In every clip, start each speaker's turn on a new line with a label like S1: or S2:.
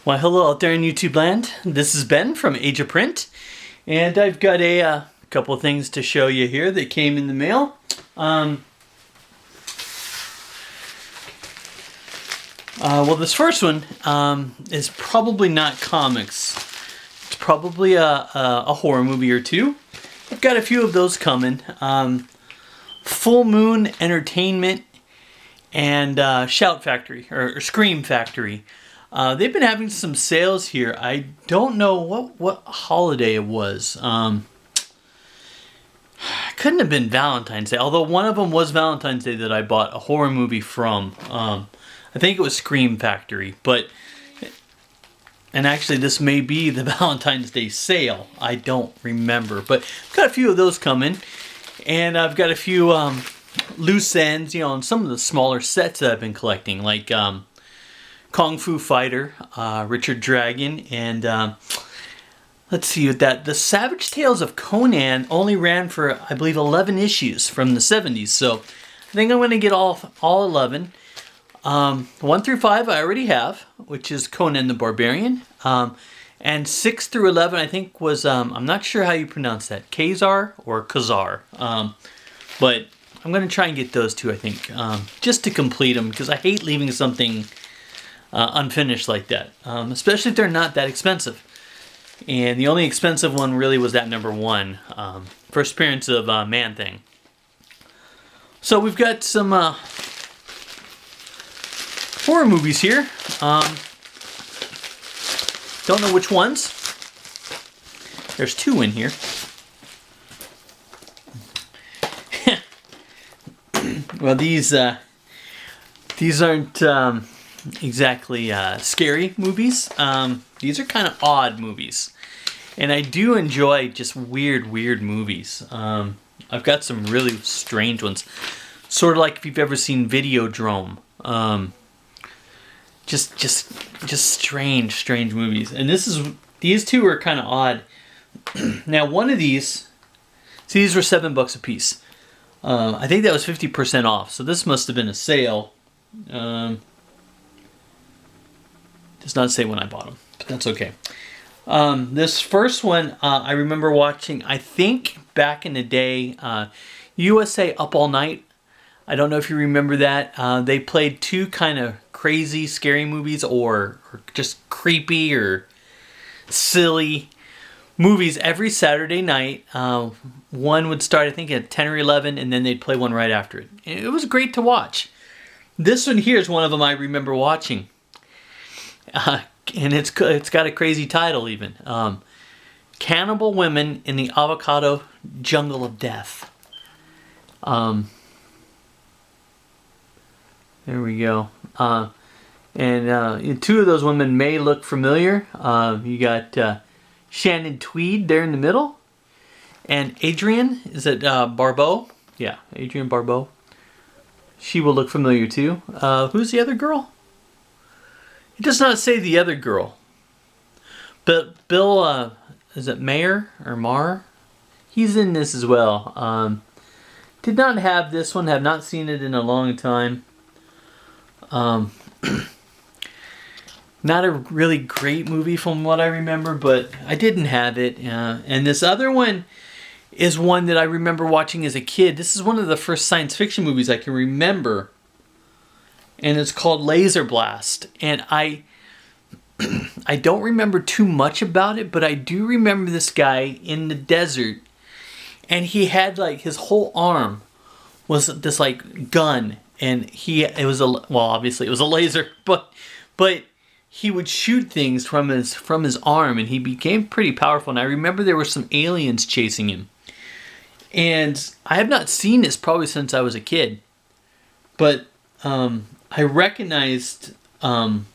S1: Why, hello out there in YouTube land. This is Ben from Age of Print, and I've got a couple of things to show you here that came in the mail. Well, this first one is probably not comics. It's probably a horror movie or two. I've got a few of those coming. Full Moon Entertainment and Shout Factory, or Scream Factory. They've been having some sales here. I don't know what holiday it was. Couldn't have been Valentine's Day, although one of them was Valentine's Day that I bought a horror movie from. I think it was Scream Factory, and actually this may be the Valentine's Day sale. I don't remember, but I've got a few of those coming, and I've got a few loose ends, on some of the smaller sets that I've been collecting, like Kung Fu Fighter, Richard Dragon, and let's see what that. The Savage Tales of Conan only ran for, I believe, 11 issues from the 70s. So I think I'm going to get all 11. 1 through 5 I already have, which is Conan the Barbarian. And 6 through 11 I think was, I'm not sure how you pronounce that, Khazar or Khazar. But I'm going to try and get those two, I think, just to complete them, because I hate leaving something unfinished like that, especially if they're not that expensive. And the only expensive one really was that number 1, first appearance of Man-Thing. So we've got some horror movies here. Don't know which ones. There's 2 in here. Well, these aren't exactly scary movies. These are kind of odd movies, and I do enjoy just weird movies. I've got some really strange ones, sort of like if you've ever seen Videodrome. Just strange movies, and these 2 are kind of odd. Now, one of these, see, these were $7 a piece. I think that was 50% off, so this must have been a sale. Does not say when I bought them, but that's okay. This first one I remember watching, I think back in the day, USA Up All Night. I don't know if you remember that. They played 2 kind of crazy, scary movies, or just creepy or silly movies every Saturday night. One would start, I think, at 10 or 11, and then they'd play one right after it. It was great to watch. This one here is one of them I remember watching. And it's got a crazy title even. Cannibal Women in the Avocado Jungle of Death. There we go. And 2 of those women may look familiar. You got Shannon Tweed there in the middle. And Adrienne, is it Barbeau? Yeah, Adrienne Barbeau. She will look familiar too. Who's the other girl? It does not say the other girl. But Bill, is it Mayer or Marr? He's in this as well. Did not have this one. Have not seen it in a long time. Not a really great movie from what I remember, but I didn't have it. And this other one is one that I remember watching as a kid. This is one of the first science fiction movies I can remember. And it's called Laser Blast. And I don't remember too much about it, but I do remember this guy in the desert. And he had, like, his whole arm was this, like, gun. And obviously it was a laser, but he would shoot things from his arm, and he became pretty powerful. And I remember there were some aliens chasing him. And I have not seen this probably since I was a kid, but I recognized one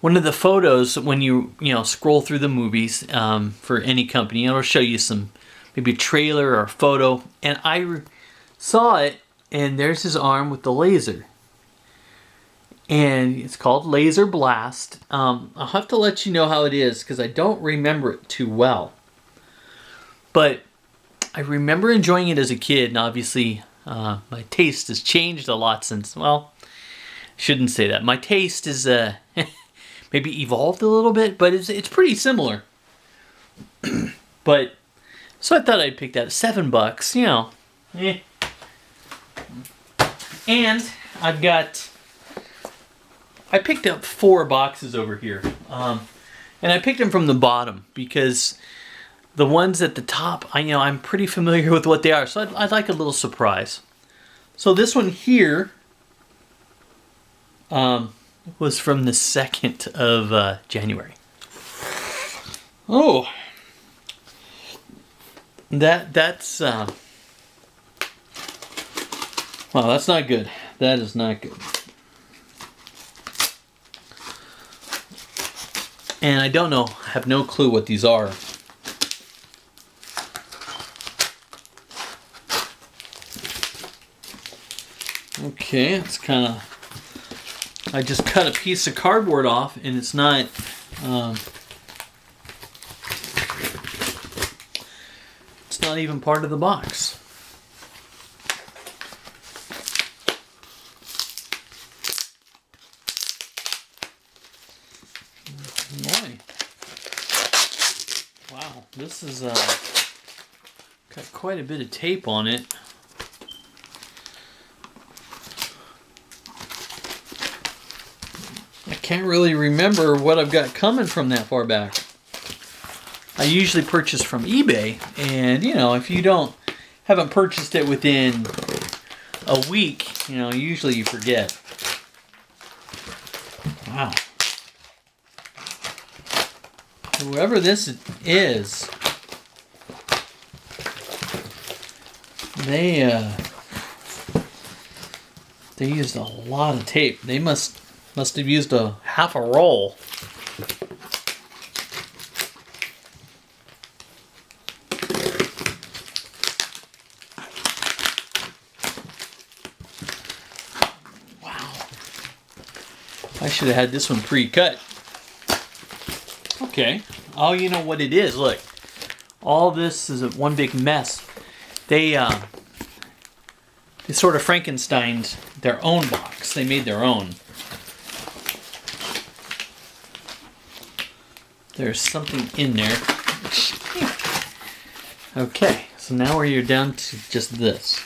S1: of the photos when you scroll through the movies for any company. It'll show you some, maybe a trailer or a photo, and I saw it, and there's his arm with the laser. And it's called Laser Blast. I'll have to let you know how it is, because I don't remember it too well. But I remember enjoying it as a kid, and obviously my taste has changed a lot since, well, shouldn't say that. My taste is maybe evolved a little bit, but it's pretty similar. But so I thought I'd pick that $7, you know. Eh. And I picked up 4 boxes over here. And I picked them from the bottom because the ones at the top, I'm pretty familiar with what they are, so I'd like a little surprise. So this one here was from the 2nd of January. Oh, that's well, that's not good. That is not good. And I don't know, have no clue what these are. Okay, it's kind of, I just cut a piece of cardboard off and it's not, it's not even part of the box. Boy. Wow, this is got quite a bit of tape on it. I can't really remember what I've got coming from that far back. I usually purchase from eBay, and if you haven't purchased it within a week, usually you forget. Wow. Whoever this is, they used a lot of tape. They must have used a half a roll. Wow. I should have had this one pre-cut. Okay. Oh, you know what it is. Look. All this is one big mess. They sort of Frankensteined their own box. They made their own. There's something in there. Okay, so now you're down to just this.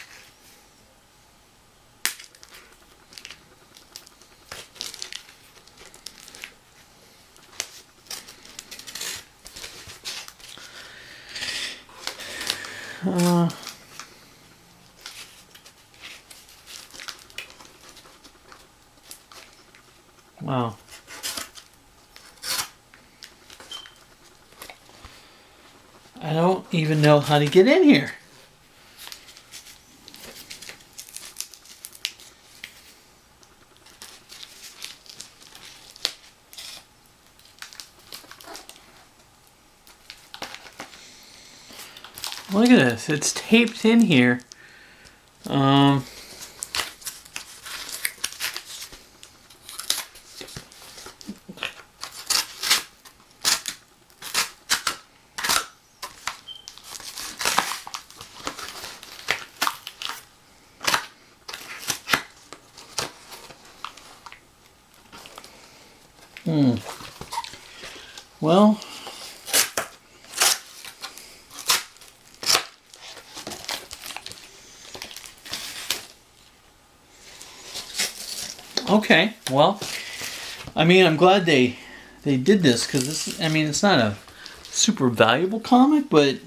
S1: Wow. I don't even know how to get in here. Look at this. It's taped in here. Well, okay. Well, I'm glad they did this because this. It's not a super valuable comic, but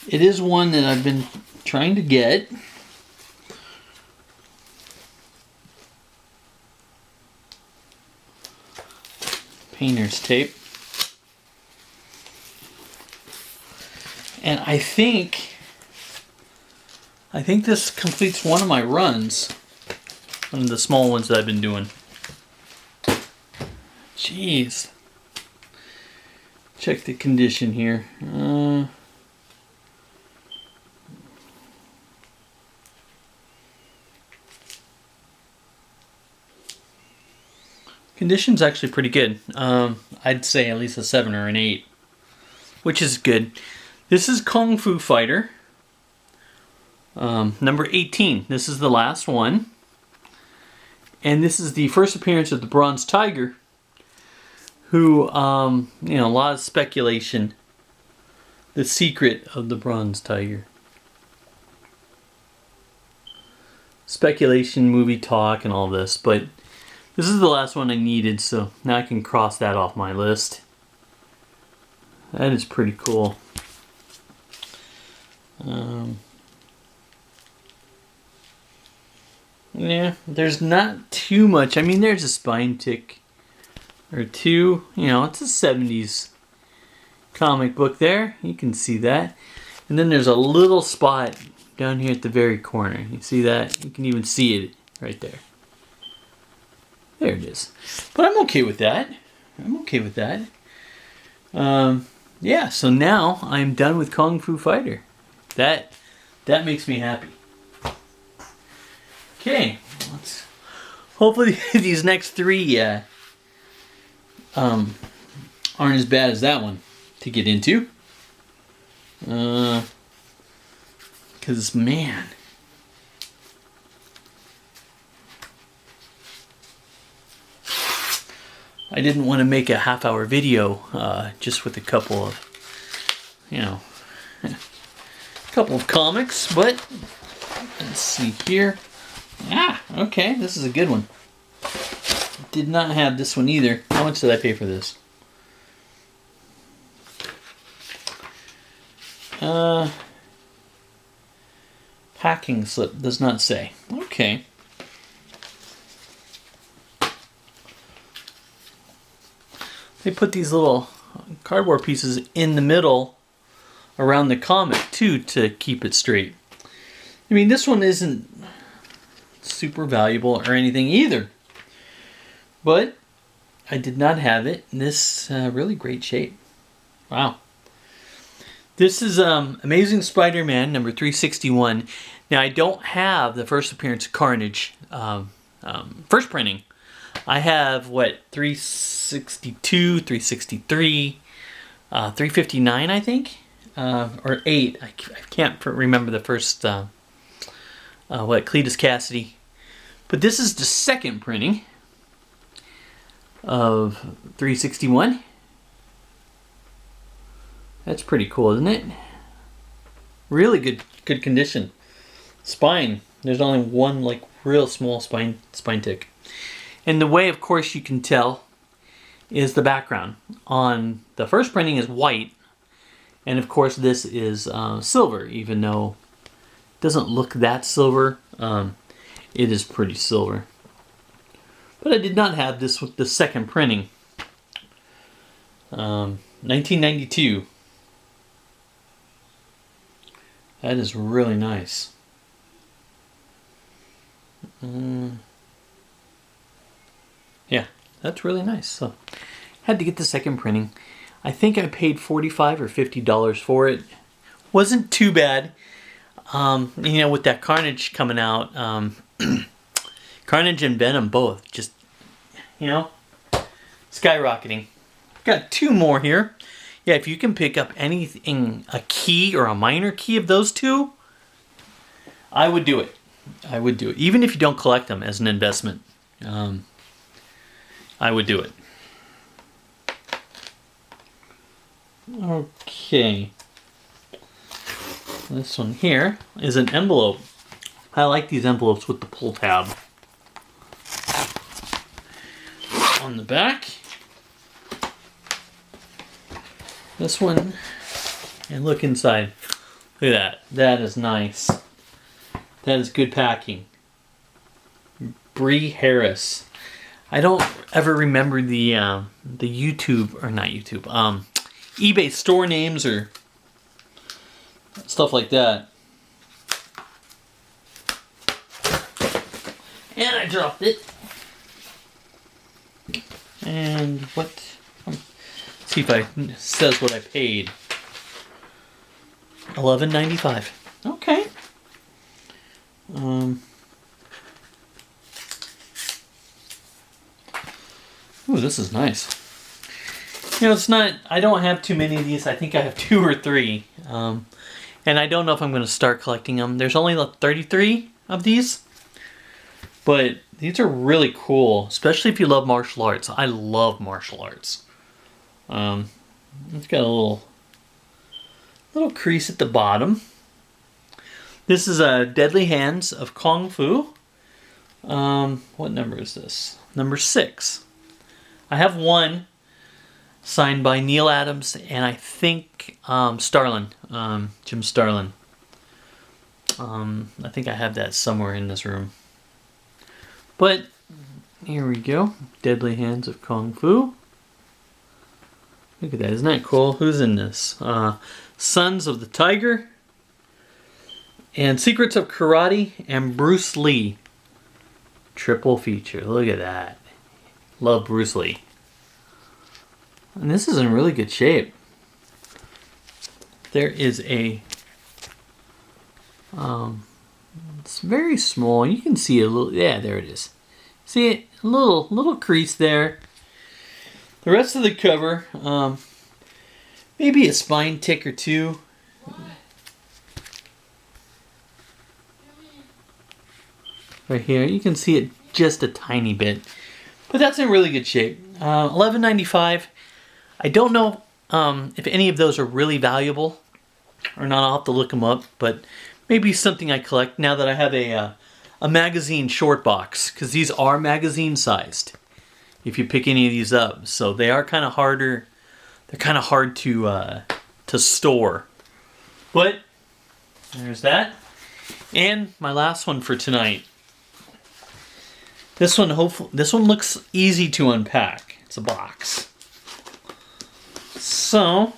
S1: it is one that I've been trying to get. Painter's tape. And I think this completes one of my runs. One of the small ones that I've been doing. Jeez. Check the condition here. Condition's actually pretty good. I'd say at least a 7 or an 8, which is good. This is Kung Fu Fighter, number 18. This is the last one. And this is the first appearance of the Bronze Tiger, who, you know, a lot of speculation. The secret of the Bronze Tiger. Speculation, movie talk, and all this, but this is the last one I needed, so now I can cross that off my list. That is pretty cool. Yeah, there's not too much. I mean, there's a spine tick or two. You know, it's a 70s comic book there. You can see that. And then there's a little spot down here at the very corner. You see that? You can even see it right there. There it is. But I'm okay with that. I'm okay with that. Yeah, so now I'm done with Kung Fu Fighter. That makes me happy. Okay, hopefully these next three aren't as bad as that one to get into. Because, man, I didn't want to make a half-hour video just with a couple of, you know, a couple of comics, but let's see here. Ah, okay, this is a good one. Did not have this one either. How much did I pay for this? Packing slip does not say. Okay. They put these little cardboard pieces in the middle around the comic too to keep it straight. I mean, this one isn't super valuable or anything either, but I did not have it in this really great shape. Wow. This is Amazing Spider-Man number 361. Now, I don't have the first appearance of Carnage first printing. I have, 362, 363, 359, I think? Or 8. I can't remember the first, Cletus Cassidy. But this is the second printing of 361. That's pretty cool, isn't it? Really good condition. Spine. There's only one real small spine tick. And the way, of course, you can tell is the background. On the first printing is white, and of course this is silver. Even though it doesn't look that silver, it is pretty silver. But I did not have this with the second printing. 1992. That is really nice. Yeah, that's really nice. So, had to get the second printing. I think I paid $45 or $50 for it. Wasn't too bad. You know, with that Carnage coming out, Carnage and Venom both just, you know, skyrocketing. Got two more here. Yeah, if you can pick up anything, a key or a minor key of those two, I would do it. I would do it. Even if you don't collect them as an investment, I would do it. Okay. This one here is an envelope. I like these envelopes with the pull tab. On the back, this one, and look inside. Look at that. That is nice. That is good packing. Brie Harris. I don't ever remember the YouTube, or not YouTube, eBay store names or stuff like that. And I dropped it. And what? Let's see if it says what I paid. $11.95. Okay. Ooh, this is nice. You know, it's not, I don't have too many of these. I think I have 2 or 3. And I don't know if I'm going to start collecting them. There's only 33 of these. But these are really cool, especially if you love martial arts. I love martial arts. It's got a little crease at the bottom. This is a Deadly Hands of Kung Fu. What number is this? Number 6. I have one signed by Neil Adams and I think Starlin, Jim Starlin. I think I have that somewhere in this room. But here we go. Deadly Hands of Kung Fu. Look at that. Isn't that cool? Who's in this? Sons of the Tiger. And Secrets of Karate and Bruce Lee. Triple feature. Look at that. Love Bruce Lee. And this is in really good shape. There is a... it's very small. You can see a little... Yeah, there it is. See it? A little crease there. The rest of the cover, maybe a spine tick or two. Right here, you can see it just a tiny bit, but that's in really good shape. $11.95. I don't know if any of those are really valuable or not. I'll have to look them up, but maybe something I collect now that I have a magazine short box, because these are magazine sized. If you pick any of these up, so they are kind of harder. They're kind of hard to store. But there's that, and my last one for tonight. This one looks easy to unpack. It's a box. So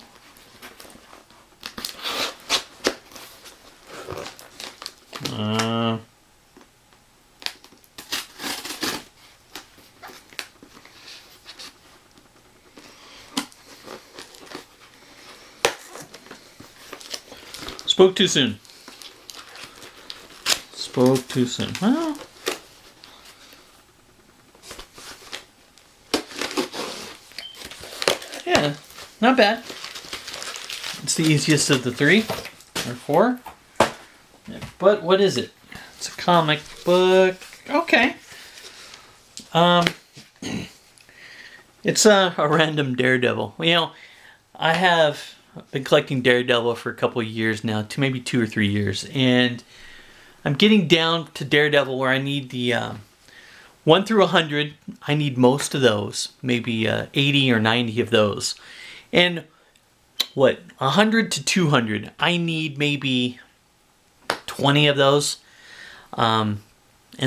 S1: spoke too soon. Spoke too soon. Well, yeah, not bad. It's the easiest of the 3 or 4. Yeah, but what is it? It's a comic book. Okay. It's a random Daredevil. You know, I have been collecting Daredevil for a couple of years now, maybe 2 or 3 years, and I'm getting down to Daredevil where I need the 1 through 100. I need most of those, maybe 80 or 90 of those, and 100 to 200. I need maybe 20 of those, and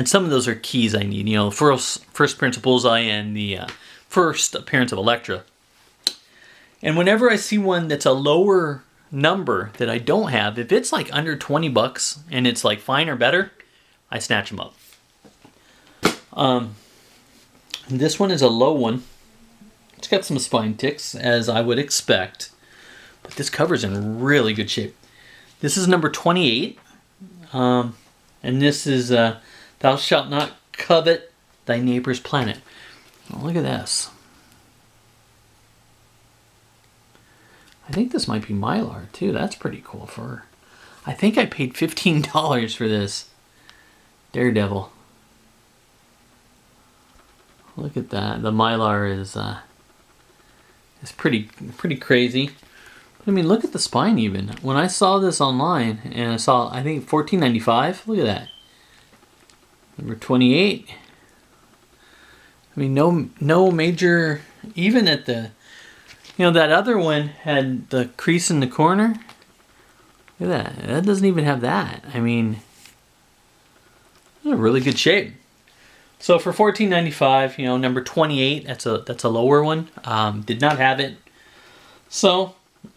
S1: some of those are keys I need. You know, first appearance of Bullseye and the first appearance of Elektra. And whenever I see one that's a lower number that I don't have, if it's like under 20 bucks and it's like fine or better, I snatch them up. This one is a low one. It's got some spine ticks, as I would expect, but this cover's in really good shape. This is number 28, and this is Thou Shalt Not Covet Thy Neighbor's Planet. Oh, look at this. I think this might be Mylar too. That's pretty cool. I think I paid $15 for this Daredevil. Look at that. The Mylar is pretty crazy. But I mean, look at the spine even. When I saw this online and I saw, I think $14.95. Look at that. Number 28. I mean, no major, even at the, you know, that other one had the crease in the corner. Look at that. That doesn't even have that. I mean, it's in really good shape. So for $14.95, you know, number 28, that's a lower one. Did not have it. So,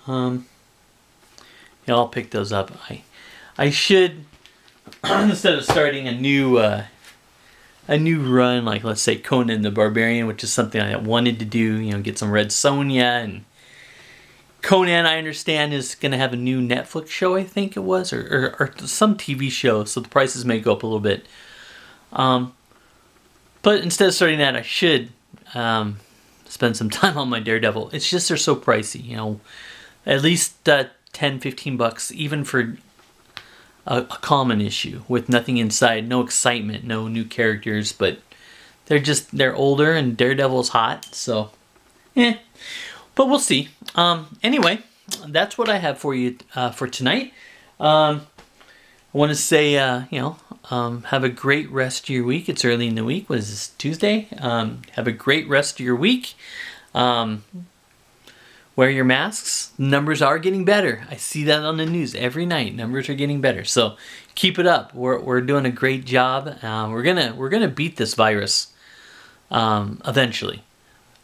S1: yeah, I'll pick those up. I should, instead of starting a new run, like let's say Conan the Barbarian, which is something I wanted to do, you know, get some Red Sonja. And Conan, I understand, is going to have a new Netflix show, I think it was, or some TV show, so the prices may go up a little bit. But instead of starting that, I should spend some time on my Daredevil. It's just they're so pricey, you know, at least 10, 15 bucks, even for a common issue with nothing inside, no excitement, no new characters, but they're older and Daredevil's hot, so but we'll see. Anyway, that's what I have for you for tonight. I want to say, have a great rest of your week. It's early in the week. What is this, Tuesday? Have a great rest of your week. Wear your masks. Numbers are getting better. I see that on the news every night. Numbers are getting better. So keep it up. We're doing a great job. We're gonna beat this virus eventually.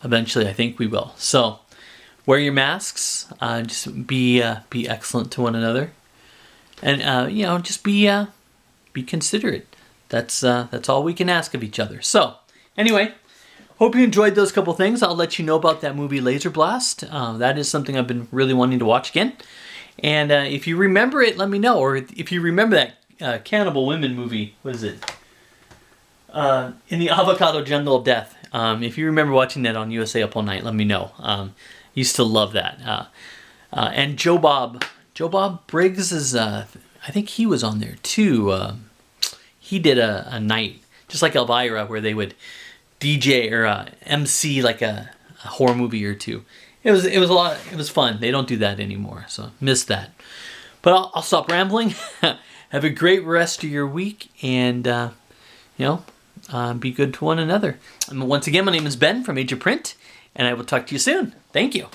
S1: Eventually, I think we will. So wear your masks. Just be excellent to one another, and just be considerate. That's all we can ask of each other. So anyway. Hope you enjoyed those couple things. I'll let you know about that movie Laser Blast. That is something I've been really wanting to watch again. And if you remember it, let me know. Or if you remember that Cannibal Women movie, what is it? In the Avocado Jungle of Death. If you remember watching that on USA Up All Night, let me know. Used to love that. And Joe Bob Briggs is, I think he was on there too. He did a night, just like Elvira, where they would DJ or MC like a horror movie or two. It was a lot. It was fun. They don't do that anymore, so missed that. But I'll stop rambling. Have a great rest of your week, and be good to one another. And once again, my name is Ben from Age of Print, and I will talk to you soon. Thank you.